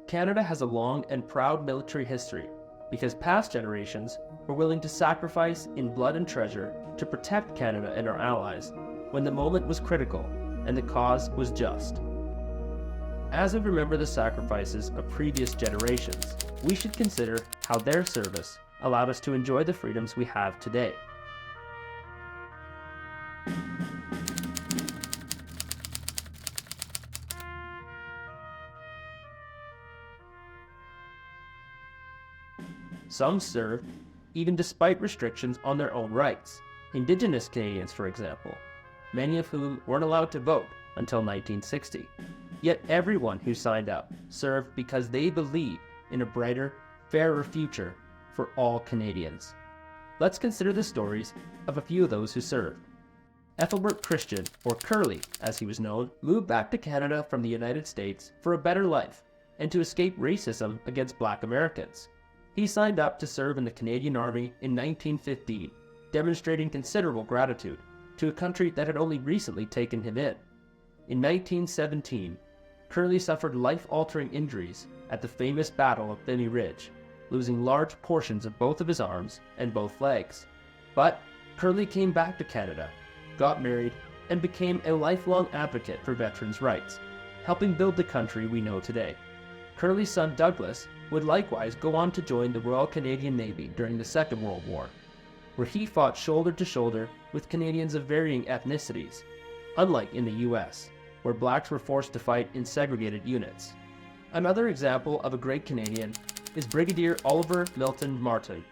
Canada has a long and proud military history because past generations were willing to sacrifice in blood and treasure to protect Canada and our allies when the moment was critical and the cause was just. As we remember the sacrifices of previous generations, we should consider how their service allowed us to enjoy the freedoms we have today. Some served, even despite restrictions on their own rights. Indigenous Canadians, for example, many of whom weren't allowed to vote until 1960. Yet everyone who signed up served because they believed in a brighter, fairer future for all Canadians. Let's consider the stories of a few of those who served. Ethelbert Christian, or Curley as he was known, moved back to Canada from the United States for a better life and to escape racism against Black Americans. He signed up to serve in the Canadian Army in 1915, demonstrating considerable gratitude to a country that had only recently taken him in. In 1917, Curley suffered life-altering injuries at the famous Battle of Vimy Ridge, losing large portions of both of his arms and both legs. But Curley came back to Canada, got married, and became a lifelong advocate for veterans' rights, helping build the country we know today. Curley's son Douglas would likewise go on to join the Royal Canadian Navy during the Second World War, where he fought shoulder to shoulder with Canadians of varying ethnicities, unlike in the US, where blacks were forced to fight in segregated units. Another example of a great Canadian is Brigadier Oliver Milton Martin.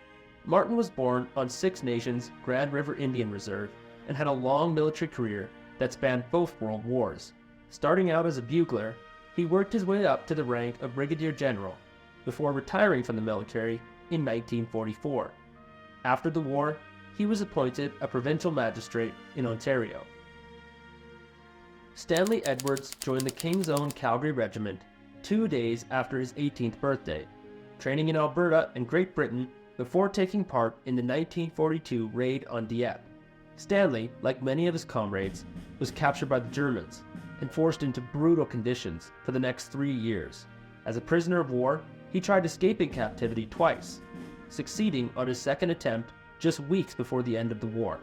Martin was born on Six Nations Grand River Indian Reserve and had a long military career that spanned both world wars. Starting out as a bugler, he worked his way up to the rank of Brigadier General before retiring from the military in 1944. After the war, he was appointed a provincial magistrate in Ontario. Stanley Edwards joined the King's Own Calgary Regiment 2 days after his 18th birthday, training in Alberta and Great Britain before taking part in the 1942 raid on Dieppe. Stanley, like many of his comrades, was captured by the Germans and forced into brutal conditions for the next 3 years. As a prisoner of war, he tried escaping captivity twice, succeeding on his second attempt just weeks before the end of the war.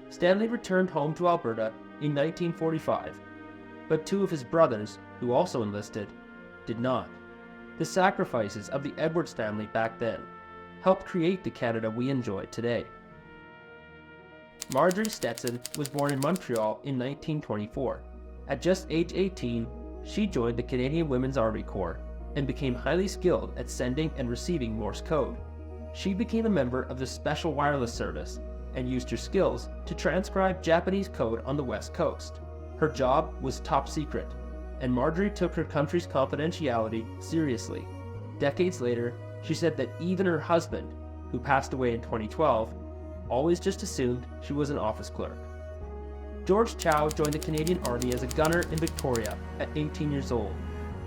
Stanley returned home to Alberta in 1945, but two of his brothers, who also enlisted, did not. The sacrifices of the Edwards family back then helped create the Canada we enjoy today. Marjorie Stetson was born in Montreal in 1924. At just age 18, she joined the Canadian Women's Army Corps and became highly skilled at sending and receiving Morse code. She became a member of the Special Wireless Service and used her skills to transcribe Japanese code on the West Coast. Her job was top secret, and Marjorie took her country's confidentiality seriously. Decades later, she said that even her husband, who passed away in 2012, always just assumed she was an office clerk. George Chow joined the Canadian Army as a gunner in Victoria at 18 years old.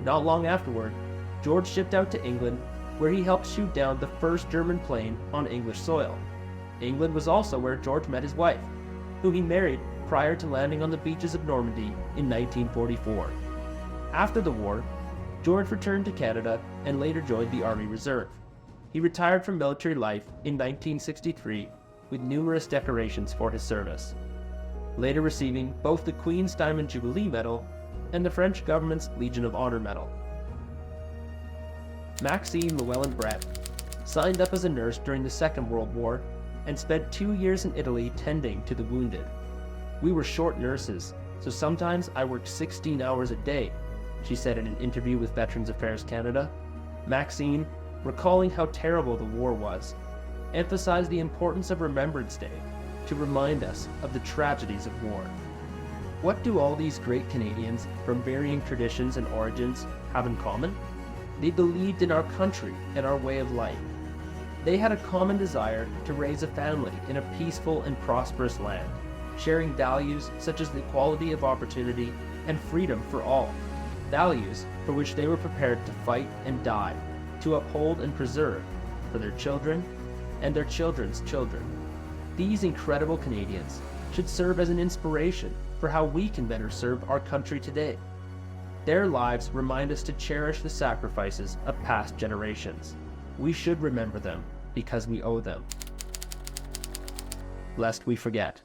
Not long afterward, George shipped out to England, where he helped shoot down the first German plane on English soil. England was also where George met his wife, who he married prior to landing on the beaches of Normandy in 1944. After the war, George returned to Canada and later joined the Army Reserve. He retired from military life in 1963 with numerous decorations for his service, later receiving both the Queen's Diamond Jubilee Medal and the French government's Legion of Honor Medal. Maxi Llewellyn-Brett signed up as a nurse during the Second World War and spent 2 years in Italy tending to the wounded. "We were short nurses, so sometimes I worked 16 hours a day," she said in an interview with Veterans Affairs Canada. Maxine, recalling how terrible the war was, emphasized the importance of Remembrance Day to remind us of the tragedies of war. What do all these great Canadians from varying traditions and origins have in common? They believed in our country and our way of life. They had a common desire to raise a family in a peaceful and prosperous land, sharing values such as the equality of opportunity and freedom for all, values for which they were prepared to fight and die, to uphold and preserve for their children and their children's children. These incredible Canadians should serve as an inspiration for how we can better serve our country today. Their lives remind us to cherish the sacrifices of past generations. We should remember them because we owe them, lest we forget.